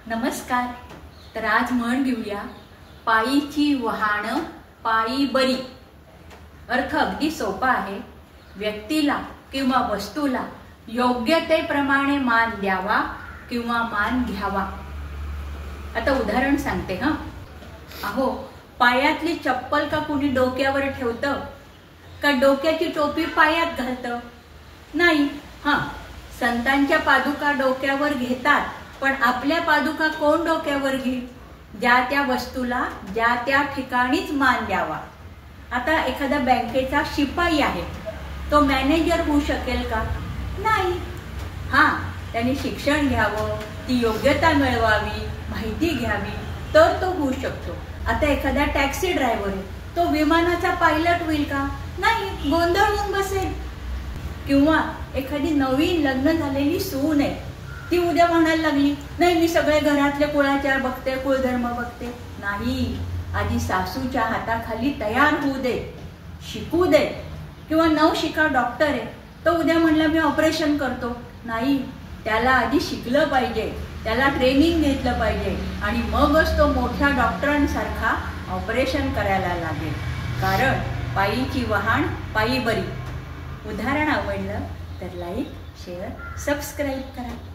नमस्कार। तर आज म्हण घेऊया, पायीची वहाण पायी बरी। अर्थ अगदी सोपा आहे। व्यक्तीला किंवा वस्तूला योग्यतेप्रमाणे मान द्यावा किंवा मान घ्यावा। आता उदाहरण सांगते हा। अहो, पायातली चप्पल का कुणी डोक्यावर ठेवतं का डोक्याची टोपी पायात घालतं? नाही। हा, संतांच्या पादुका डोक्यावर घेतात, पण आपल्या पादुका कोण डोक्यावर घेईल? ज्या त्या वस्तूला ज्या त्या ठिकाणीच मान द्यावा। आता एखादा बँकेचा शिपाई आहे, तो मॅनेजर होऊ शकेल का? नाही। हा, त्यांनी शिक्षण घ्यावं, ती योग्यता मिळवावी, माहिती घ्यावी, तर तो होऊ शकतो। आता एखादा टॅक्सी ड्रायव्हर आहे, तो विमानाचा पायलट होईल का? नाही, गोंधळून बसेल। किंवा एखादी नवीन लग्न झालेली सून आहे, ती उद्या म्हणायला लागली, नाही मी सगळे घरातले कुळाचार बघते, कुळधर्म बघते। नाही, आधी सासूच्या हाताखाली तयार होऊ दे, शिकू दे। किंवा नवशिका डॉक्टर आहे, तो उद्या म्हणला मी ऑपरेशन करतो। नाही, त्याला आधी शिकलं पाहिजे, त्याला ट्रेनिंग घेतलं पाहिजे, आणि मगच तो मोठ्या डॉक्टरांसारखा ऑपरेशन करायला लागेल। कारण पायीची वहाण पायी बरी। उदाहरण आवडलं तर लाईक, शेअर, सबस्क्राईब करा।